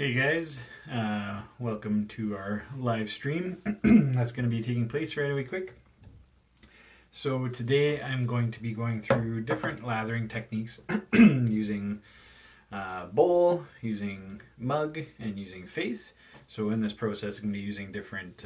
Hey guys, welcome to our live stream that's going to be taking place right away quick. So today I'm going to be going through different lathering techniques using bowl, using mug, and using face. So in this process I'm going to be using different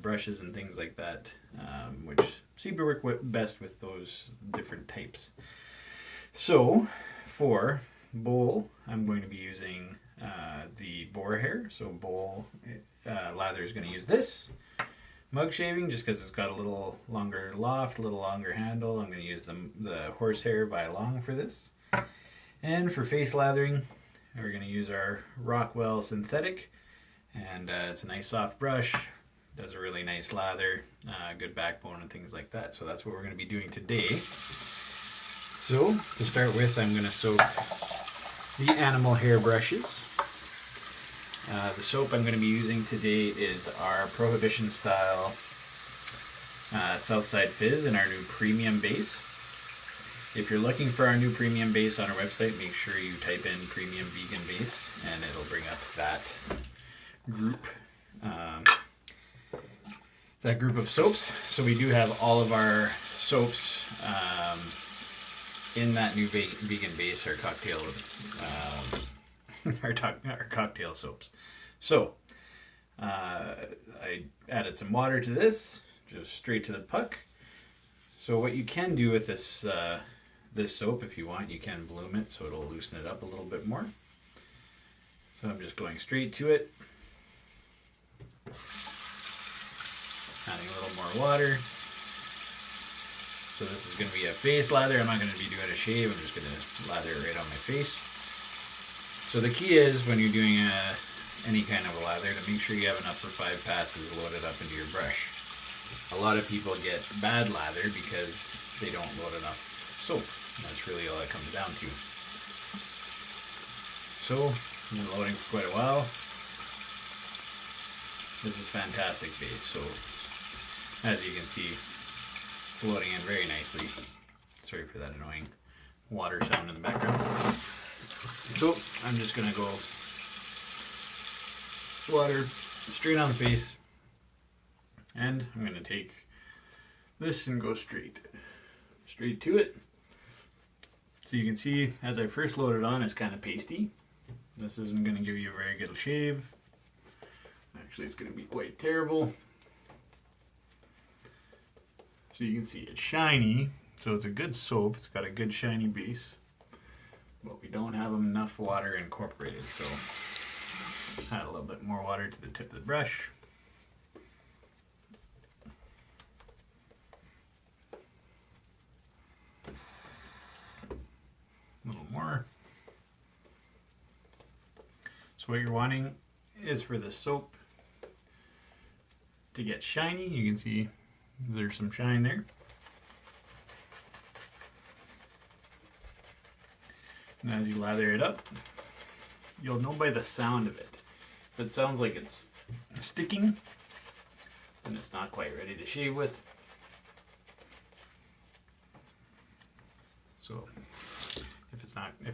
brushes and things like that, which seem to work best with those different types. So for bowl I'm going to be using the boar hair. So bowl lather is going to use this. Mug shaving, just because it's got a little longer loft, a little longer handle, I'm going to use the horsehair via long for this. And for face lathering, we're going to use our Rockwell synthetic, and it's a nice soft brush, does a really nice lather, good backbone and things like that. So that's what we're going to be doing today. So to start with, I'm going to soak the animal hair brushes. The soap I'm going to be using today is our Prohibition style Southside Fizz in our new premium base. If you're looking for our new premium base on our website, make sure you type in premium vegan base and it'll bring up that group of soaps. So we do have all of our soaps in that new vegan base, our cocktail our cocktail soaps. So I added some water to this, just straight to the puck. So what you can do with this this soap, if you want, you can bloom it so it'll loosen it up a little bit more. So I'm just going straight to it, adding a little more water. So this is going to be a face lather. I'm not going to be doing a shave. I'm just going to lather it right on my face. So the key is when you're doing any kind of a lather to make sure you have enough for 5 passes loaded up into your brush. A lot of people get bad lather because they don't load enough soap. And that's really all it comes down to. So I've been loading for quite a while. This is fantastic base. So as you can see, loading in very nicely. Sorry for that annoying water sound in the background. So I'm just gonna go water straight on the face, and I'm gonna take this and go straight to it. So you can see as I first load it on, it's kind of pasty. This isn't gonna give you a very good shave. Actually, it's gonna be quite terrible. So you can see it's shiny, so it's a good soap. It's got a good shiny base, but we don't have enough water incorporated, so add a little bit more water to the tip of the brush. A little more. So what you're wanting is for the soap to get shiny. You can see there's some shine there. And as you lather it up, you'll know by the sound of it. If it sounds like it's sticking, then it's not quite ready to shave with. So if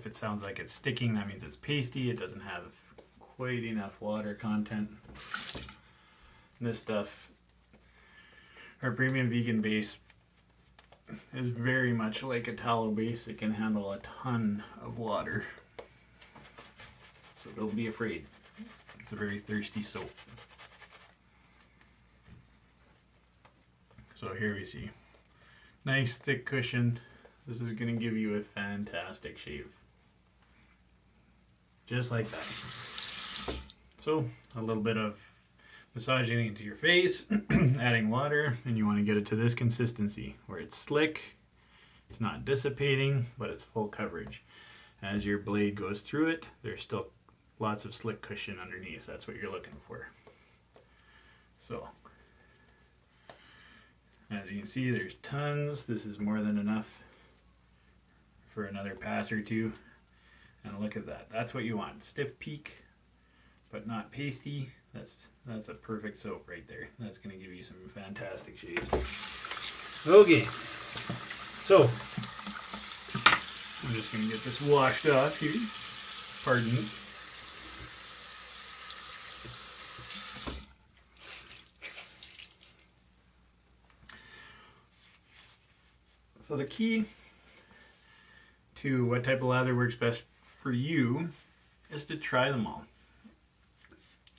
it sounds like it's sticking, that means it's pasty. It doesn't have quite enough water content. And this stuff, our premium vegan base, is very much like a tallow base. It can handle a ton of water. So don't be afraid. It's a very thirsty soap. So here we see. Nice thick cushion. This is going to give you a fantastic shave. Just like that. So a little bit of massaging into your face, adding water, and you want to get it to this consistency where it's slick, it's not dissipating, but it's full coverage. As your blade goes through it, there's still lots of slick cushion underneath. That's what you're looking for. So as you can see, there's tons. This is more than enough for another pass or two. And look at that. That's what you want. Stiff peak, but not pasty. That's a perfect soap right there. That's going to give you some fantastic shaves. Okay, so I'm just going to get this washed off here. Pardon me. the key to what type of lather works best for you is to try them all.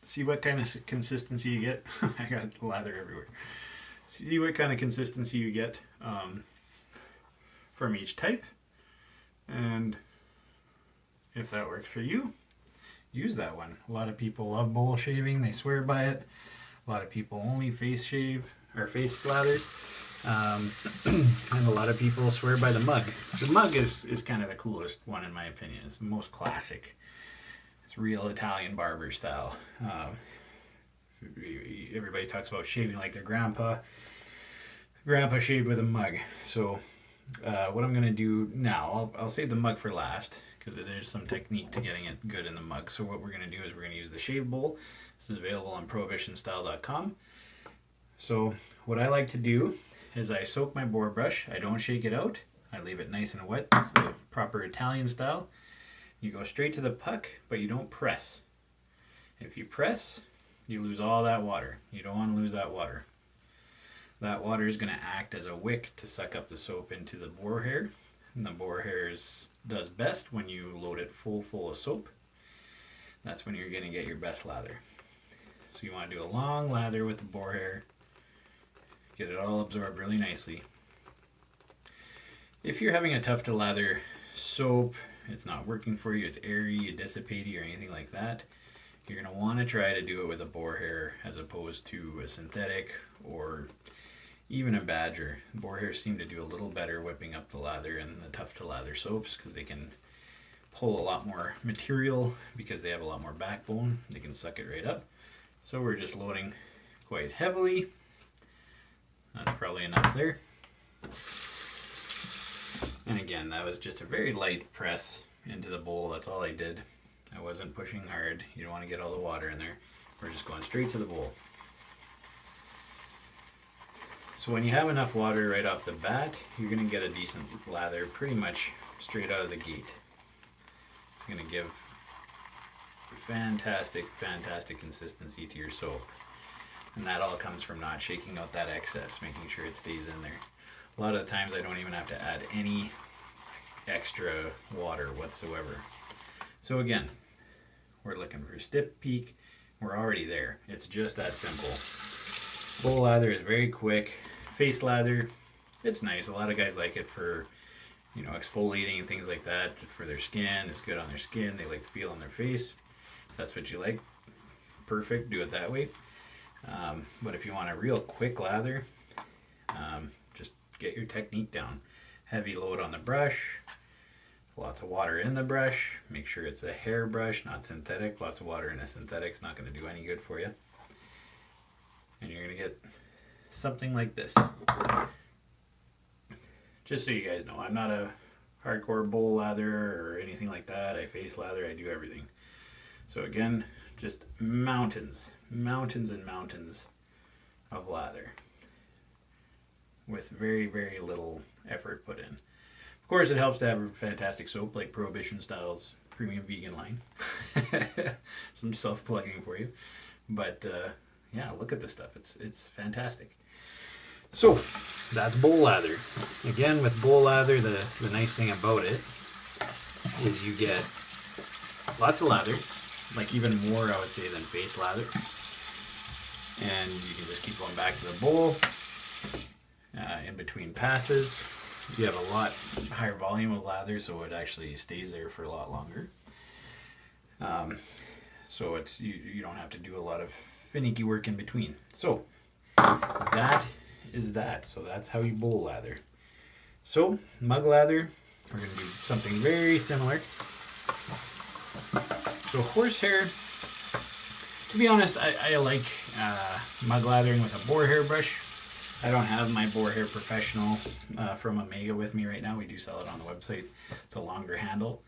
See what kind of consistency you get. I got lather everywhere. See what kind of consistency you get from each type, and if that works for you, use that one. A lot of people love bowl shaving, they swear by it. A lot of people only face shave or face lather, and a lot of people swear by the mug. The mug is kind of the coolest one in my opinion. It's the most classic. It's real Italian barber style. Everybody talks about shaving like their grandpa. Grandpa shaved with a mug. So what I'm going to do now, I'll save the mug for last because there's some technique to getting it good in the mug. So what we're going to do is we're going to use the shave bowl. This is available on prohibitionstyle.com. So what I like to do is I soak my boar brush. I don't shake it out. I leave it nice and wet. It's the proper Italian style. You go straight to the puck, but you don't press. If you press, you lose all that water. You don't want to lose that water. That water is going to act as a wick to suck up the soap into the boar hair. And the boar hair does best when you load it full of soap. That's when you're going to get your best lather. So you want to do a long lather with the boar hair. Get it all absorbed really nicely. If you're having a tough to lather soap, it's not working for you, it's airy, dissipaty, or anything like that, you're going to want to try to do it with a boar hair as opposed to a synthetic or even a badger. Boar hairs seem to do a little better whipping up the lather in the tough to lather soaps because they can pull a lot more material because they have a lot more backbone. They can suck it right up. So we're just loading quite heavily. That's probably enough there. And again, that was just a very light press into the bowl. That's all I did. I wasn't pushing hard. You don't want to get all the water in there. We're just going straight to the bowl. So when you have enough water right off the bat, you're going to get a decent lather pretty much straight out of the gate. It's going to give fantastic consistency to your soap. And that all comes from not shaking out that excess, making sure it stays in there. A lot of the times I don't even have to add any extra water whatsoever. So again, we're looking for stiff peak. We're already there. It's just that simple. Bowl lather is very quick. Face lather, it's nice. A lot of guys like it for, you know, exfoliating and things like that for their skin. It's good on their skin. They like to feel on their face. If that's what you like, perfect. Do it that way. But if you want a real quick lather, just get your technique down. Heavy load on the brush, lots of water in the brush. Make sure it's a hair brush, not synthetic. Lots of water in a synthetic is not going to do any good for you. And you're going to get something like this. Just so you guys know, I'm not a hardcore bowl lather or anything like that. I face lather, I do everything. So again, just mountains and mountains of lather with very little effort put in. Of course, it helps to have a fantastic soap like Prohibition Style's premium vegan line. Some self-plugging for you. But yeah, look at this stuff. It's fantastic. So that's bowl lather. Again, with bowl lather, the nice thing about it is you get lots of lather, like even more I would say than face lather. And you can just keep going back to the bowl in between passes. You have a lot higher volume of lather, so it actually stays there for a lot longer. So it's you don't have to do a lot of finicky work in between. So that is that. So that's how you bowl lather. So mug lather, we're going to do something very similar. So horsehair, to be honest, I like mug lathering with a boar hair brush. I don't have my boar hair professional from Omega with me right now. We do sell it on the website. It's a longer handle.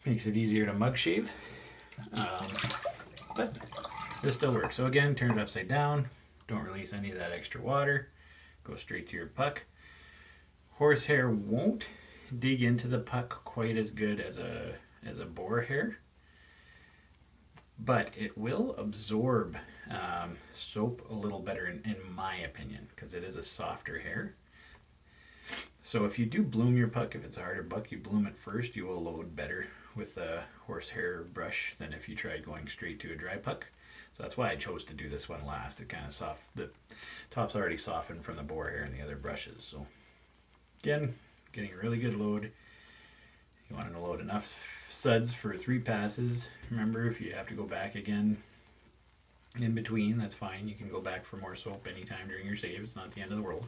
Makes it easier to mug shave. But this still works. So again, turn it upside down. Don't release any of that extra water. Go straight to your puck. Horsehair won't dig into the puck quite as good as a boar hair, but it will absorb soap a little better in my opinion, because it is a softer hair. So if you do bloom your puck, if it's a harder buck, you bloom it first, you will load better with a horsehair brush than if you tried going straight to a dry puck. So that's why I chose to do this one last. It kind of the top's already softened from the boar hair and the other brushes. So again, getting a really good load. You want to load enough suds for 3 passes. Remember, if you have to go back again in between, that's fine. You can go back for more soap anytime during your shave. It's not the end of the world.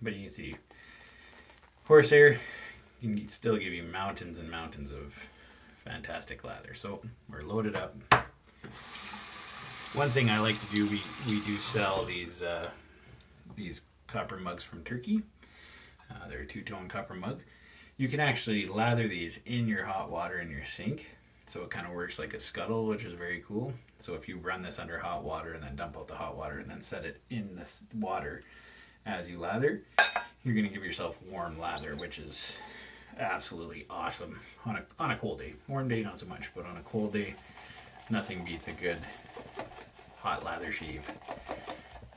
But you can see, horsehair can still give you mountains and mountains of fantastic lather. So we're loaded up. One thing I like to do, we do sell these copper mugs from Turkey. They're a 2-tone copper mug. You can actually lather these in your hot water in your sink. So it kind of works like a scuttle, which is very cool. So if you run this under hot water and then dump out the hot water and then set it in this water as you lather, you're going to give yourself warm lather, which is absolutely awesome on a cold day. Warm day, not so much, but on a cold day, nothing beats a good hot lather shave.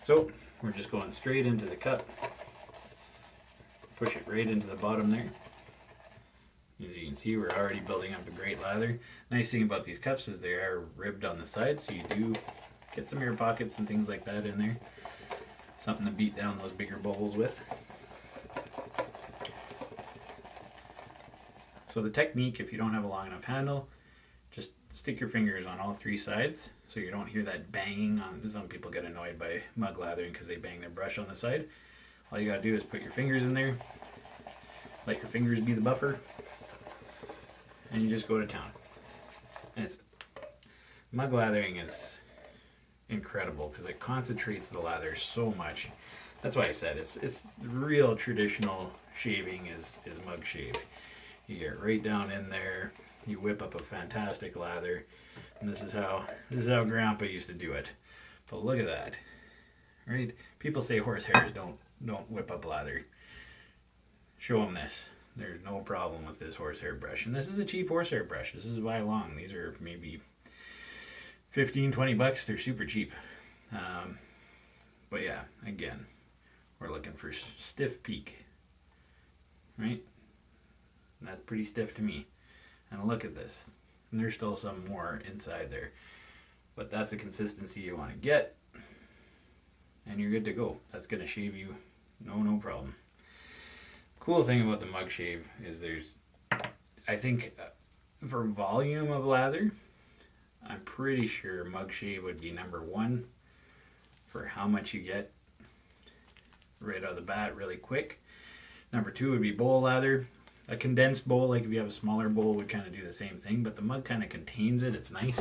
So we're just going straight into the cup. Push it right into the bottom there. As you can see, we're already building up a great lather. Nice thing about these cups is they are ribbed on the side, so you do get some air pockets and things like that in there. Something to beat down those bigger bubbles with. So the technique, if you don't have a long enough handle, just stick your fingers on all 3 sides so you don't hear that banging on. Some people get annoyed by mug lathering because they bang their brush on the side. All you gotta do is put your fingers in there, let your fingers be the buffer, and you just go to town. And mug lathering is incredible because it concentrates the lather so much. That's why I said it's real traditional shaving is mug shave. You get right down in there, you whip up a fantastic lather, and this is how Grandpa used to do it. But look at that, right? People say horsehairs don't whip up lather. Show them this. There's no problem with this horsehair brush, and this is a cheap horsehair brush. This is by long. These are maybe 15-20 bucks. They're super cheap. But yeah, again, we're looking for stiff peak, right? And that's pretty stiff to me. And look at this. And there's still some more inside there. But that's the consistency you want to get. And you're good to go. That's going to shave you no problem. Cool thing about the mug shave is I think for volume of lather, I'm pretty sure mug shave would be number 1 for how much you get right out of the bat really quick. Number 2 would be bowl lather. A condensed bowl, like if you have a smaller bowl, would kind of do the same thing, but the mug kind of contains it. It's nice.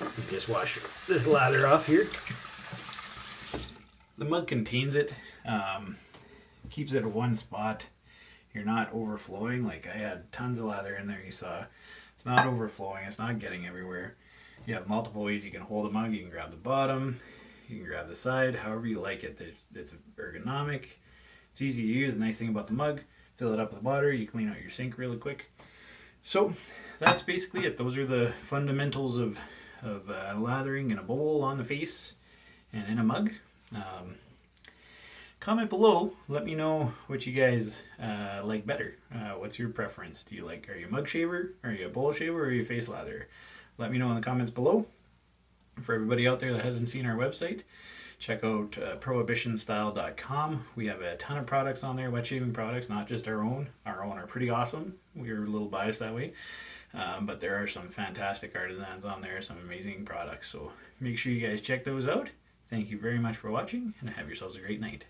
You just wash this lather off here. The mug contains it, keeps it at one spot. You're not overflowing. Like I had tons of lather in there, you saw. It's not overflowing, it's not getting everywhere. You have multiple ways you can hold a mug. You can grab the bottom, you can grab the side, however you like it. It's ergonomic, it's easy to use. The nice thing about the mug, fill it up with water, you clean out your sink really quick. So that's basically it. Those are the fundamentals of lathering in a bowl, on the face, and in a mug. Comment below, let me know what you guys like better. What's your preference? Are you a mug shaver? Are you a bowl shaver? Or are you a face lather? Let me know in the comments below. For everybody out there that hasn't seen our website, check out prohibitionstyle.com. We have a ton of products on there, wet shaving products, not just our own. Our own are pretty awesome. We're a little biased that way. But there are some fantastic artisans on there, some amazing products. So make sure you guys check those out. Thank you very much for watching, and have yourselves a great night.